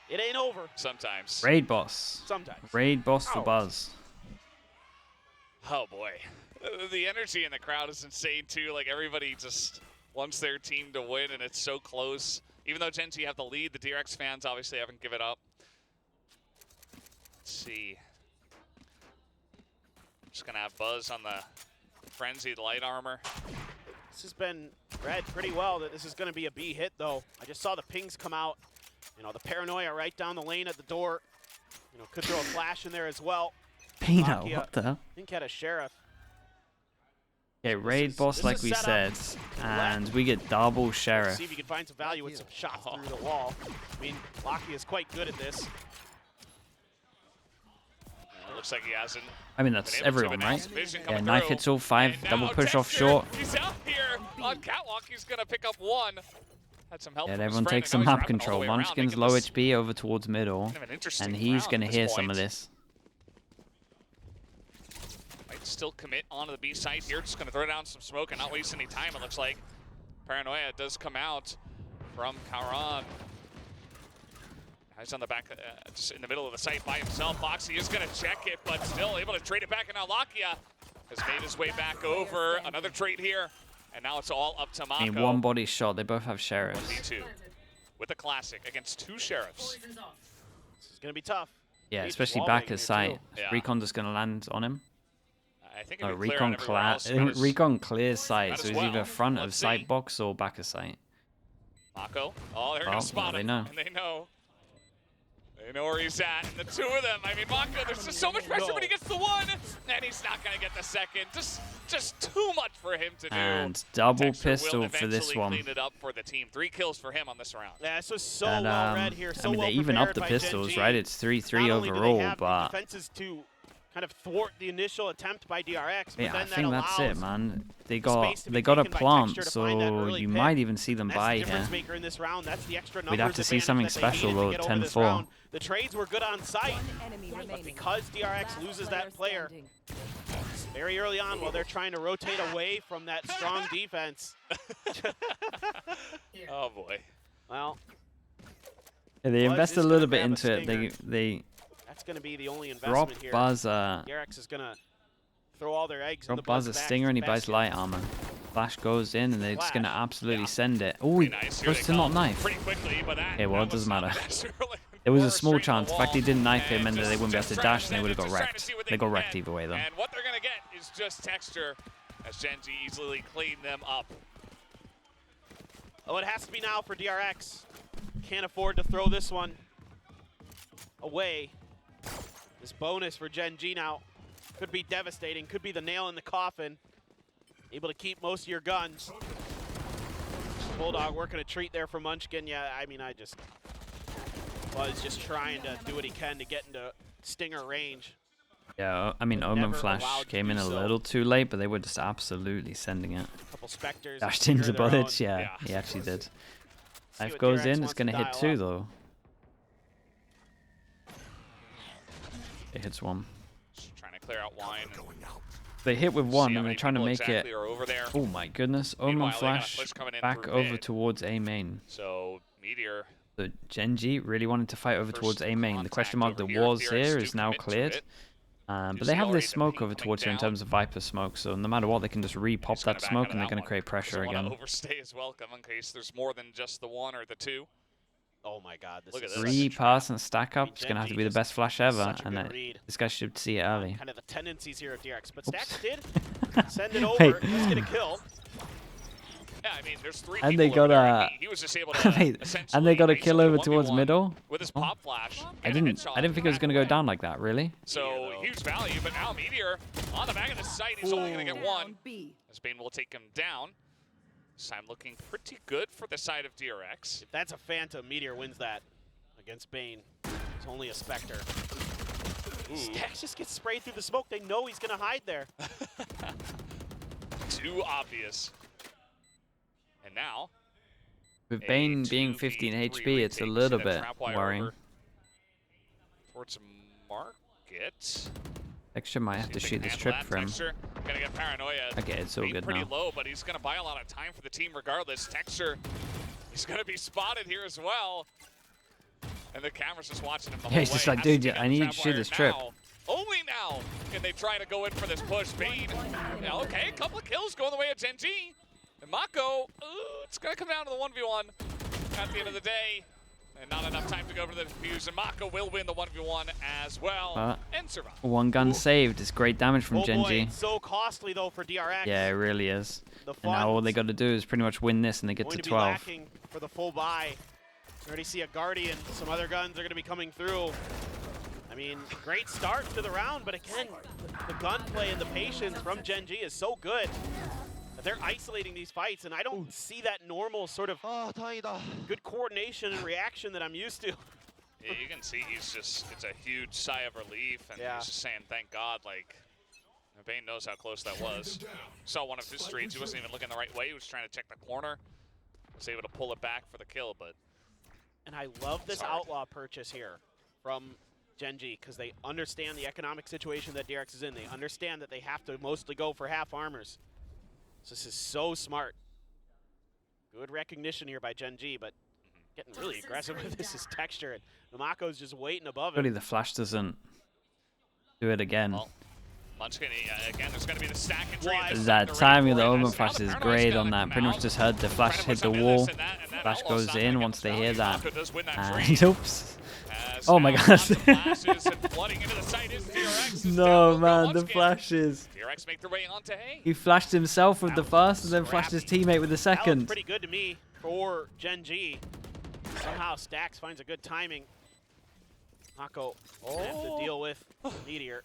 it ain't over. Sometimes. Raid boss. Sometimes. Raid boss for Ouch. Buzz. Oh boy, the energy in the crowd is insane too. Like everybody just wants their team to win, and it's so close. Even though Gen.G have the lead, the DRX fans obviously haven't given up. Let's see. Just gonna have Buzz on the frenzied light armor. This has been read pretty well that this is going to be a B hit, though. I just saw the pings come out. You know, the paranoia right down the lane at the door. You know, could throw a flash in there as well. Pino, Lakia, what the hell? I think had a sheriff. Okay, raid boss this like is we set said, up. and we get double Let's sheriff. see if you can find some value with some shots through the wall. I mean, Lakia is quite good at this. It looks like he hasn't. I mean, been that's able to, everyone, but now right? some vision Yeah, coming knife through. hits all 5, And double now push off Dexter, short. He's out here on catwalk. He's gonna pick up one. Had some help Yeah, from his everyone friend, takes and some now he's map wrapping all the control. way around, Munchkin's making low this HP over towards middle, kind of an interesting and he's round gonna at this hear some point. of this. Might still commit onto the B site here. Just gonna throw down some smoke and not waste any time. It looks like Paranoia does come out from Karan. He's on the back, just in the middle of the site by himself. Foxy is gonna check it, but still able to trade it back. And now Lakia has made his way back over. Another trade here, and now it's all up to Mako. I mean, one body shot. They both have sheriffs. 1v2 with a classic against 2 sheriffs. This is going to be tough. Yeah, He's especially wall back banging at here, sight. too. Yeah. Recon just gonna land on him. I think No, it'd be clear on everywhere else. Recon clears sight, so as it's well. either front of Let's sight see. box or back of sight. Mako. Oh, they're Well, gonna spot they him. know. And they know. They know where he's at. And the two of them. I mean, Mako, there's just so much pressure, but he gets the one, and he's not gonna get the second. Just too much for him to do. And double Texture pistol will for this eventually one. clean it up for the team. 3 kills for him on this round. Yeah, this was so And, well read here. So I mean, well they even up the prepared by pistols, Gen.G. right? It's 3-3 Not only do they overall, have the but defenses to kind of thwart the initial attempt by DRX, but yeah, I then that think that's it, allows man. They space to be got a taken by plant, Texture to find that so early you pick. might even see them That's buy the difference here. maker in this round. That's the extra We'd have to see numbers something advantage that they special needed though, to get over this 10-4. round. The trades were good on site, One enemy but remaining. because DRX loses that player very early on while they're trying to rotate away from that strong defense. Oh boy. Well, Yeah, they Buzz invest is a gonna little bit grab a into it. stinger. They that's going to be the only drop investment here. Buzz DRX is going to throw all their eggs in the Buzz a Buzz's stinger and he buys basket. light armor. Flash goes in and they're just gonna Flash. absolutely send it. Oh, he Nice. Here goes they to not come knife. pretty quickly, but that, Okay, well, that it doesn't was matter. not necessarily There was a more small straight chance. on The fact he wall. didn't knife him and just- they wouldn't be able just to trying dash and they would have got just trying to wrecked. see what They can got get. wrecked either way though. And what they're gonna get is just Texture as Gen.G easily cleaned them up. Oh, it has to be now for DRX. Can't afford to throw this one away. This bonus for Gen.G now could be devastating, could be the nail in the coffin. Able to keep most of your guns. Bulldog working a treat there for Munchkin. Yeah, I mean, Buzz just trying to do what he can to get into Stinger range. Yeah, I mean, But Omen never Flash allowed to came in do a so. little too late, but they were just absolutely sending it. A couple Spectres. Dashed secure into their bullets, own. yeah, he actually did. See Knife what goes DRX in, it's wants gonna to hit dial 2 up. though. It hits 1. Just trying to clear out wine. They hit with See 1 how and many they're trying to people make exactly it. are over there. Oh my goodness, Omen Meanwhile, they got a Flash push coming in back through over mid. towards A main. So Meteor. So Gen.G really wanted to fight over First towards A main. The question mark contact that over here. was DRX here do is now commit to cleared. it. But You they see have already this the smoke ping over coming towards here in down. terms of Viper smoke, so no matter what, they can just re-pop He's gonna that back smoke out and they're of going that to create one. pressure Doesn't wanna again. overstay as welcome in case there's more than just the 1 or the 2. Oh my God, this Look at is this. such a Re-pass trap. and stack I up. mean, It's going to have to Gen.G be the just best flash ever, such a and good read this guy should see it early. Kind of the tendencies here of DRX, but Oops. Stacks did send it over. Hey. Let's get a kill. Yeah, I mean, there's 3 And people they over got there, a- and he was just able to Wait, essentially and they got a kill isolate over a towards 1v1 middle? with his Oh. pop flash. I and a didn't headshot think it was back going to go away. down like that, really? So huge value, but now Meteor on the back of the site, he's only going to get 1. B. As Bane will take him down. This time looking pretty good for the side of DRX. If that's a Phantom, Meteor wins that against Bane. It's only a Spectre. Ooh. Stacks just gets sprayed through the smoke. They know he's going to hide there. Too obvious. And now, With a Bane being 2v3 15 HP, it's a retake. little See that bit trap wire worrying. over towards Market. Texture might have See to if they shoot can this handle trip that. for him. Texture gonna get paranoia. Okay, it's all Being good pretty now. low, but he's gonna buy a lot of time for the team regardless. Texture, he's gonna be spotted here as well. And the camera's just watching him the whole Yeah, he's just way. like, Has to dude, get I need trap to shoot wire this trip. now. Only now can they try to go in for this push. Bane, yeah, okay, a couple of kills going the way of Gen.G. And Mako, it's gonna come down to the 1v1 at the end of the day. And not enough time to go for the defuse, and Mako will win the 1v1 as well and survive. One gun saved. It's great damage from Oh boy, Gen.G. it's so costly though for DRX. Yeah, it really is. The And now all funds they got to do is pretty much win this and they get going to to be 12. lacking for the full buy. You already see a Guardian. Some other guns are going to be coming through. I mean, great start to the round, but again, the gunplay and the patience from Gen.G is so good. They're isolating these fights, and I don't see that normal sort of good coordination and reaction that I'm used to. Yeah, you can see it's a huge sigh of relief, and he's just saying, thank God, like, Bane knows how close that was. Saw one of his streets, he wasn't even looking the right way, he was trying to check the corner. Was able to pull it back for the kill, but... And I love this Outlaw purchase here from Gen.G, because they understand the economic situation that DRX is in. They understand that they have to mostly go for half armors. So this is so smart. Good recognition here by Gen.G, but getting really aggressive with this is Texture. And Namako's just waiting above Really, him. the flash doesn't do it again. Well, Munchkin, again, there's going to be the stack and tree. That timing of the Omen flash is great on that. Pretty much just heard the flash hit the wall. Flash goes in once they hear that. And oops. this. Oh my now. God. Lots of flashes and flooding into the site is DRX. No, man, the flashes. DRX make their way onto A. He flashed himself with the first and then flashed his teammate with the That looks second. pretty good to me for Gen.G. Somehow Stax finds a good timing. Mako have to deal with Meteor.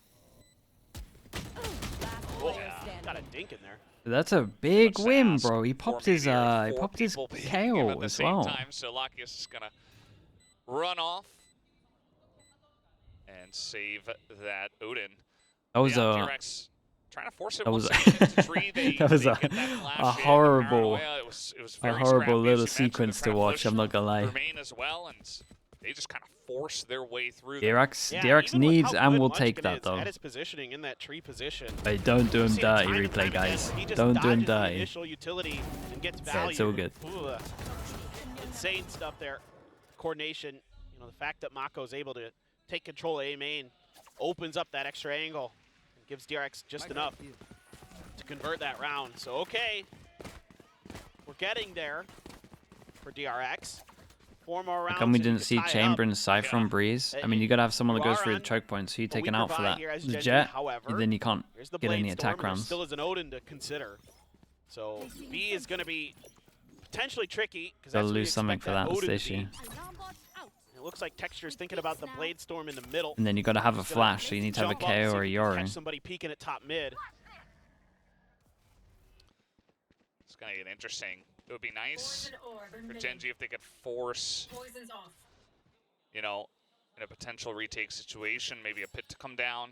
Oh, got a dink in there. That's a big Looks win, fast bro. He for popped his Meteor. he Four popped his people beating him KO at the as same well. time, so Lakius is gonna run off and save that Odin. That was DRX trying to force it that was once again into tree. that was they a get that flash a in. horrible Paranoia, it was very horrible scrappy, little as you mentioned. sequence They're to trying watch. push I'm not gonna lie. Remain as well, and they just kind of force their way through. them. DRX Yeah, DRX even with needs how and good will Munchkin take that is though. at his positioning in that tree position. Hey, don't do him We've seen it dirty, time and replay time again, guys. where he just Don't do him dodges the dirty. initial utility and gets Yeah, value. it's all good. Ooh, insane stuff there. Coordination. You know, the fact that Mako's able to take control of A main opens up that extra angle and gives DRX just enough to convert that round. So okay, we're getting there for DRX. 4 more rounds. How come we and you didn't can see tie it up. Chamber and Cypher and Breeze? I mean, you gotta have someone that You goes are through the on choke point, so you're what we taken out for provide that. here as The Gen.G. Jet, However, then you can't here's the get any Blade attack Storm, and there rounds. still is an Odin to consider. So B is going to be potentially tricky because They'll that's what you lose something expect for that, that's Odin the to be. issue. It looks like Texture's thinking about the Blade Storm in the middle. And then you gotta have a He's gonna flash, so you need to have a jump up, KO see or a if he can Yori. catch somebody peeking at top mid. It's gonna get interesting. It would be nice for Gen.G if they could force, you know, in a potential retake situation, maybe a pit to come down.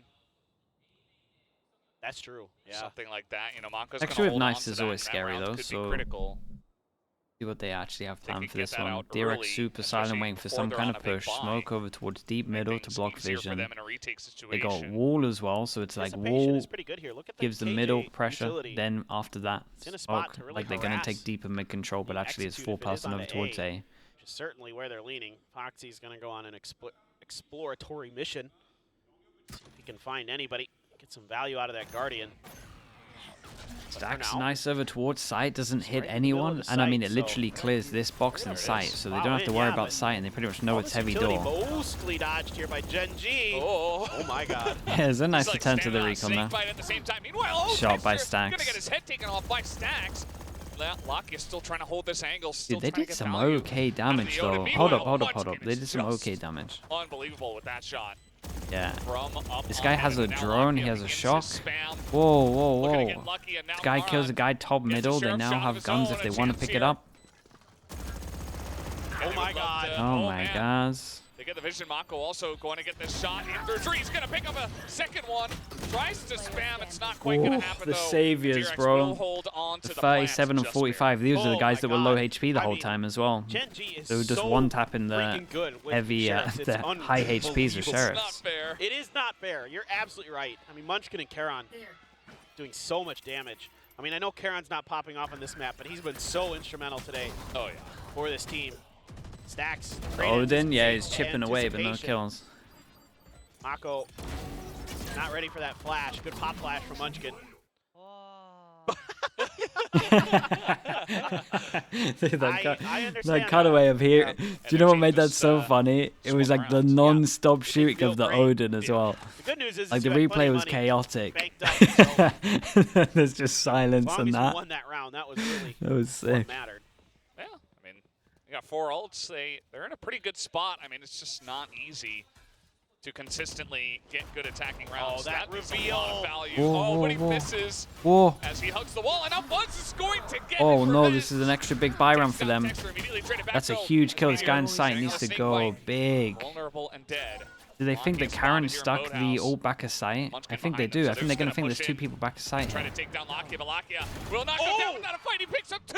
That's true. Yeah. Something like that. You know, Mako's Actually, gonna with hold Nice on to is that, always and that scary round though, could be so critical. see what they actually have They planned could for get this that one. out DRX early, super especially silent, waiting for before some they're kind on of a big push. buy. Smoke over towards deep Make middle to things block easier for vision. them in a retake They got situation. wall as well, so it's like Anticipation wall is pretty good here. Look at the gives the KJ middle pressure, utility. then after that, It's in a spot smoke. to really Like they're gonna take harass deeper mid control, but the actually it's execute full if it is passing over onto towards A. A. Which is certainly where they're leaning. Foxy's going to go on an exploratory mission. See if he can find anybody. Get some value out of that Guardian. Stacks now, nice over towards site, doesn't hit right in the middle of anyone, the and I mean site, it literally clears this box There and it site, is. so they Wow, don't have to in, worry yeah, about but site, and they pretty much know all it's this heavy utility door. mostly dodged here by Gen.G. Oh. Oh my god. Yeah, there's a nice He's like return to the standing on a recon snake there. bite at the same time. Meanwhile, Shot by Texture gonna Stax. get his head taken off by Stax. Locke is still trying to hold this angle. Still Dude, they trying to did get some value okay out of damage the Odin. though. Hold up, Meanwhile, hold up, hold up. Munchkin They is did some just okay damage. Unbelievable with that shot. Yeah. From up This on guy mid, has a and now drone, he Lakia has a begins his shock. spam. Whoa, whoa, Looking to get whoa. lucky, and now This guy kills a Maran guy top gets a middle, they sheriff now shot of have his guns own, if they a want to chance pick here. it up. And Oh they my would love God. to- Oh my man. guys. They get the vision. Mako also going to get this shot in through three. He's going to pick up a second one. Tries to spam. It's not quite going to happen, the though. saviors, DRX bro. will hold on to The the plant 37 and just 45, these are the Oh guys my that were low God. HP the I whole mean, time as well. Gen.G is They were just so one-tapping the freaking good with heavy, sheriffs. It's the high HPs with unbelievable. It's sheriffs. not fair. It is not fair. You're absolutely right. I mean, Munchkin and Charon doing so much damage. I mean, I know Charon's not popping off on this map, but he's been so instrumental today Oh, yeah. for this team. Stacks. great Odin, yeah, he's anticipation- chipping away, but no anticipation. kills. Mako not ready for that flash. Good pop flash from Munchkin. Dude, I understand that cutaway of here. Do you know what Energy made that just, so funny? It was swung like the around. non-stop shooting feel of the great. Odin as well. The good news is Like the you got plenty replay of was money chaotic. banked up, so There's just silence as long and as you that. won that round, that was really That was what sick. mattered. Yeah, I mean, you got 4 ults. They're in a pretty good spot. I mean, it's just not easy to consistently get good attacking rounds. that is reveal. a lot of value. Whoa, But he whoa, whoa. misses Whoa. as he hugs the wall, and now Buzz is going to get Oh it for no, his. this is an extra big buy round for them. Texture immediately traded back, That's a though. huge kill. This guy Meteor inside getting needs on to a snake go bite. big. Vulnerable and dead. Do they think that Lockie's Karen spotted here in stuck the Boathouse. ult back of sight? Munchkin I think they behind him, do. so I think they're they're just gonna think gonna there's push 2 in. people back of sight Trying here. to take down Lakia, but Lakia will not go down without a fight. He picks up 2.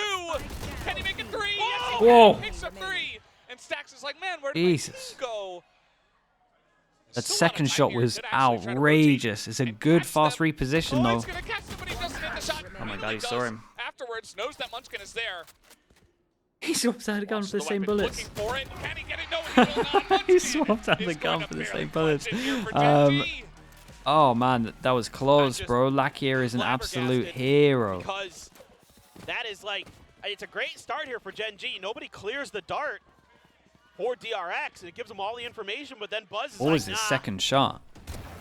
Can he make it 3? Yes, he Whoa. can. Picks up 3. And Stax is like, man, where did Jesus. my team go? That Still a lot of second time shot here. was Could actually try to rotate outrageous. It's a and good catch fast them. reposition Oh, though. he's gonna catch them, but he doesn't get the shot. Oh my God, he Immediately saw does him. Afterwards, knows that Munchkin is there. He swapped out the gun Wants for the same weapon, bullets. Looking for it. Can he get it? No, he will not. Munchkin He swapped out is the gun going for to the barely same punch bullets. it here for Um, Gen.G. Oh man, that was close, just bro. Lakier is an absolute flabbergasted hero. Because that is like, it's a great start here for Gen.G. Nobody clears the dart for DRX, and it gives them all the information, but then Buzz is What was his second shot?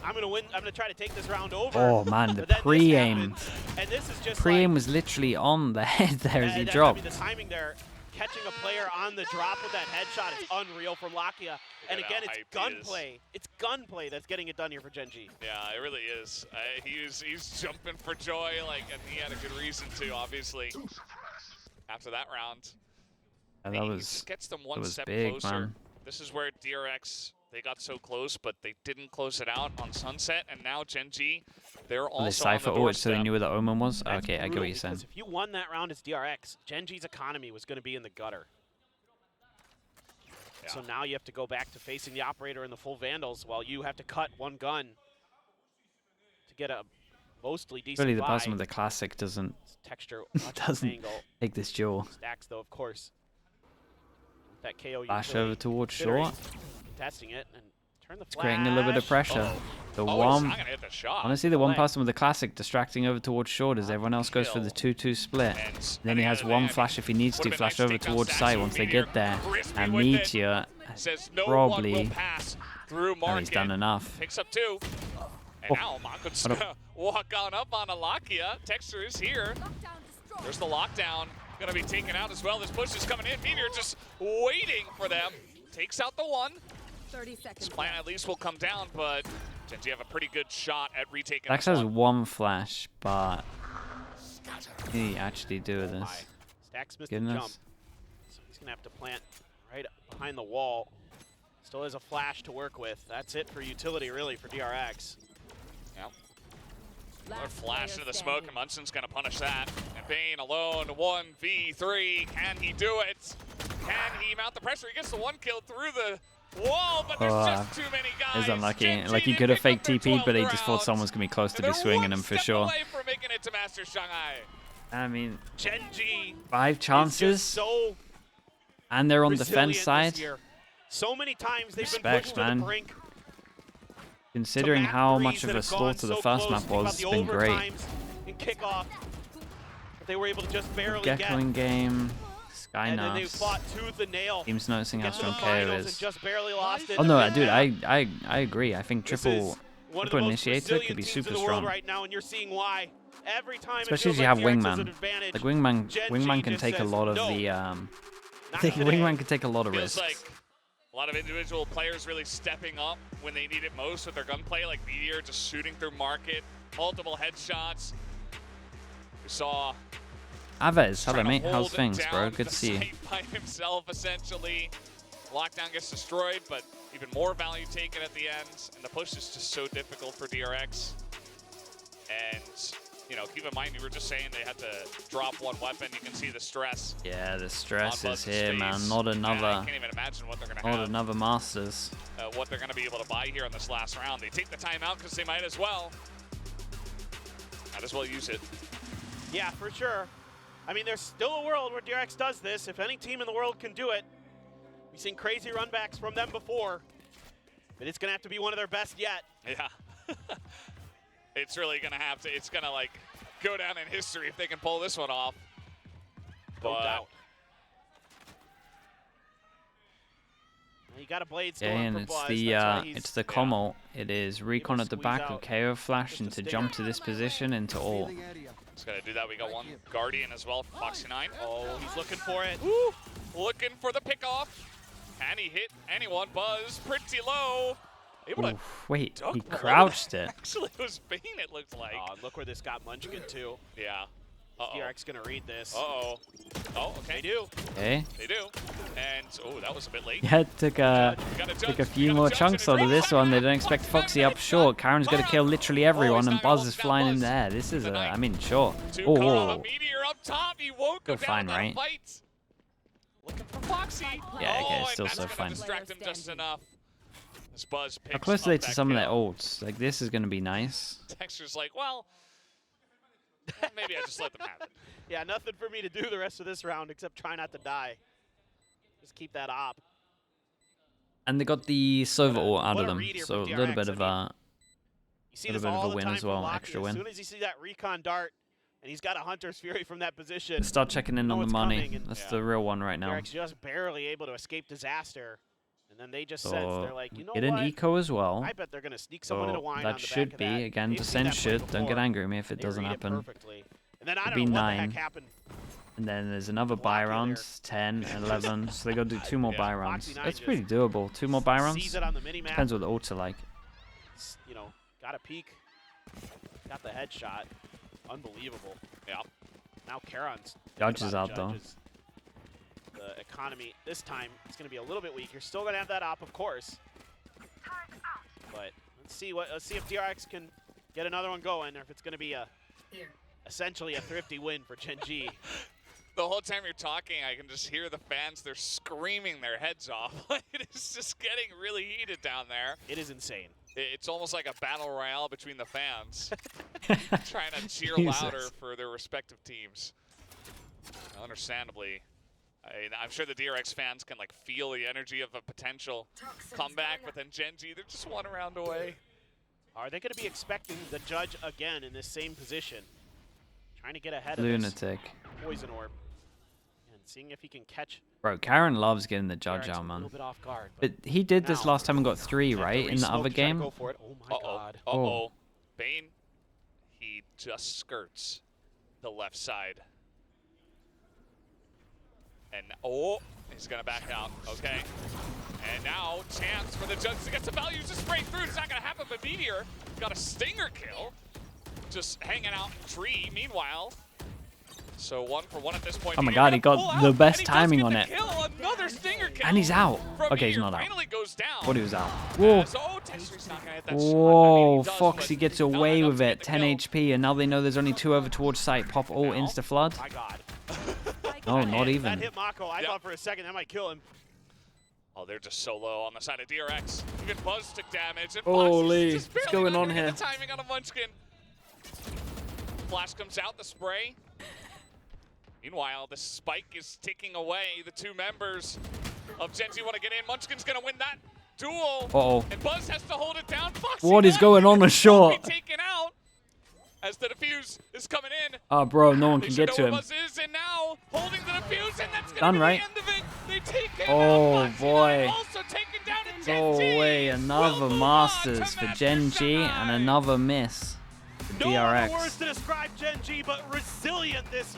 I'm gonna win. I'm gonna try to take this round over. Oh man, the pre-aim. And this is just pre-aim like, was literally on the head there as he I dropped. mean, the timing there, catching a player on the drop with that headshot is unreal from Lakia. And again, it's gunplay. It's gunplay that's getting it done here for Gen.G. Yeah, it really is. He's jumping for joy, like, and he had a good reason to, obviously. After that round, And that was just gets them one step big, closer. man. This is where DRX, they got so close, but they didn't close it out on Sunset, and now Gen.G, they're also they Cypher on the ulted so they doorstep. knew where the Omen was? That's Okay, I get what you're brutal, saying. if you won that round as DRX, Gen.G's economy was going to be in the gutter. Yeah. So now you have to go back to facing the operator and the full Vandals while you have to cut one gun to get a mostly decent Really, the buy. person with the classic doesn't Texture doesn't angle. take this duel. Stacks though, of course. With that KO Flash usually over towards considering short. contesting it and turn the It's flash. creating a little bit of pressure. The Oh, one, he's not gonna hit the shot. honestly, the one Delay. person with the classic distracting over towards short as everyone else goes for the 2-2 split. Then he has one flash if he needs to, flash over towards site once they get there. And Meteor Says no probably, one will pass through no, he's done Market. enough. Picks up 2. And now Mako's gonna walk on up on Alakia. Texture is here. There's the lockdown. Gonna be taken out as well. This push is coming in. Meteor just waiting for them. Takes out the 1. 30 seconds. This plan at least will come down, but Gen.G have a pretty good shot at retaking Dax this has one. one flash, but what did he actually do with this? Stacks missed the jump. Goodness. So he's gonna have to plant right behind the wall. Still has a flash to work with. That's it for utility, really, for DRX. Yep. Another flash into the smoke, and Munson's gonna punish that. And Bane alone, 1v3. Can he do it? Can he mount the pressure? He gets the 1 kill through the wall, but there's just too many guys. It's unlucky. Gen.G Like he didn't could have pick up fake their TP'd, but he 12th just thought round. someone was going to be close to And be they're swinging him one for step sure. away from making it to Master Shanghai. I mean, Gen.G 5 is chances, just so and they're on resilient defense side. this year. So many times they've been Respect, pushed to man. the brink. Considering Map how threes much of that a have gone slaughter the so first close. map Think about was, the it's been great. overtimes and kickoff that they were able to just barely Gecko get. in game, Sky And then they nerfs. fought tooth and nail. Team's noticing how Get to the strong KO finals and is. just barely lost it. Oh no, dude, I agree. I think This triple is one of triple the most initiator could resilient be teams super in the world strong. right now, and you're seeing why. Every time Especially it if feels you have like DRX has wingman. an advantage, Like Gen.G wingman can just take a says, lot of "No, the not think today." wingman can take a lot of Feels risks. like a lot of individual players really stepping up when they need it most with their gunplay, like Meteor just shooting through Market, multiple headshots. We saw Aves, hello trying to mate, how's hold things, down bro? Good the to see you. site by himself, essentially. Lockdown gets destroyed, but even more value taken at the end, and the push is just so difficult for DRX. And, you know, keep in mind, you were just saying they had to drop one weapon. You can see the stress. Yeah, the stress on is Buzz's here, face. man. Not And I another, can't even imagine what they're going to not have. another Masters. What they're going to be able to buy here in this last round. They take the timeout because they might as well. Might as well use it. Yeah, for sure. I mean, there's still a world where DRX does this. If any team in the world can do it, we've seen crazy runbacks from them before, but it's going to have to be one of their best yet. Yeah. It's really going to have to, it's going to like go down in history if they can pull this one off. No doubt. You got a blade Yeah, storm and for it's Buzz. the That's why he's- it's the Como. It is recon at the squeeze back out with KO flash just a into stick. jump to this position into ult. Just going to do that. We got one Guardian as well, Foxy9. Oh, he's looking for it. Woo! Looking for the pickoff. Can he hit anyone? Buzz pretty low. Able to Oof, wait, duck he below crouched that. it. Actually, it was Bane, it looked like. Oh, and look where this got Munchkin too. Yeah. Uh-oh. DRX gonna read this. Uh-oh. Oh, okay. They do. Okay. They do. And, oh, that was a bit late. Yeah, took a Gotta took a judge, few gotta more judge, chunks and out of it this one. They really don't expect happened. Foxy up short. Karen's gonna kill literally everyone, he's and not Buzz gonna is hold flying down in Buzz. there. This is a, Tonight. I mean, sure. Two Oh, Carl, whoa. a Meteor up top. He won't go Still down fine, that right? fight. Looking for Foxy. Yeah, okay, and still that's so gonna fine. distract him just enough. This Buzz picks How close up are they to that some of their kill. ults? Like, this is gonna be nice. Texture's like, well, maybe I just let them have it. Yeah, nothing for me to do the rest of this round except try not to die. Just keep that op. And they got the Sova ult out what of a them, read here so a from little DRX. bit of I a You see little this bit of all a the win time as from well, Lockheed. extra As win. soon as you see that recon dart, and he's got a Hunter's Fury from that position, start checking in know on the it's money. coming, and That's Yeah. the real one right now. DRX just barely able to escape disaster. And then they just sense, they're like, you know get an what? eco as well. I bet they're going to sneak someone into wine on That the should back be, of that. again, They've Ascent seen that play should. Don't get before. angry at me if it They doesn't read it happen. perfectly. And then I It'd don't be know what the 9. heck happened. And then there's another buy Locky rounds, 10, 11. So they got to do 2 more buy rounds. Foxy9 That's just pretty doable. 2 more buy rounds. Sees it on the mini-map. Depends what the ults are like. You know, got a peek. Got the headshot. Unbelievable. Yeah. Now Karon's Judge is out though. The economy this time it's going to be a little bit weak. You're still going to have that op, of course. But let's see if DRX can get another one going, or if it's going to be essentially a thrifty win for Gen.G. The whole time you're talking, I can just hear the fans. They're screaming their heads off. It is just getting really heated down there. It is insane. It's almost like a battle royale between the fans, trying to cheer Jesus. louder for their respective teams. Understandably, I'm sure the DRX fans can like feel the energy of a potential comeback, but then Gen.G, they're just 1 round away. Are they going to be expecting the judge again in this same position? Trying to get ahead of Lunatic. this poison orb. And seeing if he can catch. Bro, Karen loves getting the judge DRX out, a man. little bit off guard, But he did this last time and got 3, right? In the other game? Go for it. Oh my god. Uh-oh. Bane, he just skirts the left side. And, he's going to back out. Okay. And now, chance for the judge to get some value. Just spray through. It's not going to happen, but Meteor got a stinger kill. Just hanging out in tree. Meanwhile, so 1 for 1 at this point. Oh my Meteor god, he gonna got pull the out, best and he does timing get on the it. Kill. Another stinger kill. And he's out. From Okay, he's Meteor. not out. Finally goes down. Thought he was out. Whoa. Texture's not gonna hit that Whoa, shot. I mean, he does, Foxy but gets not away enough with to it. get the 10 kill. HP, and now they know there's only 2 over towards site. Pop all insta-flood. My god. Oh, not That even. hit Mako. I thought for a second that might kill him. Oh, they're just so low on the side of DRX. Even Buzz took damage. And Holy, Foxy's just what's barely going not on gonna get here? the timing on a Munchkin. Flash comes out, the spray. Meanwhile, the spike is ticking away. The 2 members of Gen.G want to get in. Munchkin's going to win that duel. Uh-oh. And Buzz has to hold it down. Foxy What is going on the won't short? be taken out as the defuse is coming in. Oh, bro, no one They can should get know to where him. Buzz is, and now holding the defuse, and that's going Done, to be right? the end of it. They take him Oh, out. Foxy boy. also taken down in Go Gen.G. away, Will another move on Masters to for Master Gen.G and Shy. another miss for No other words DRX. to describe Gen.G, but resilient this year.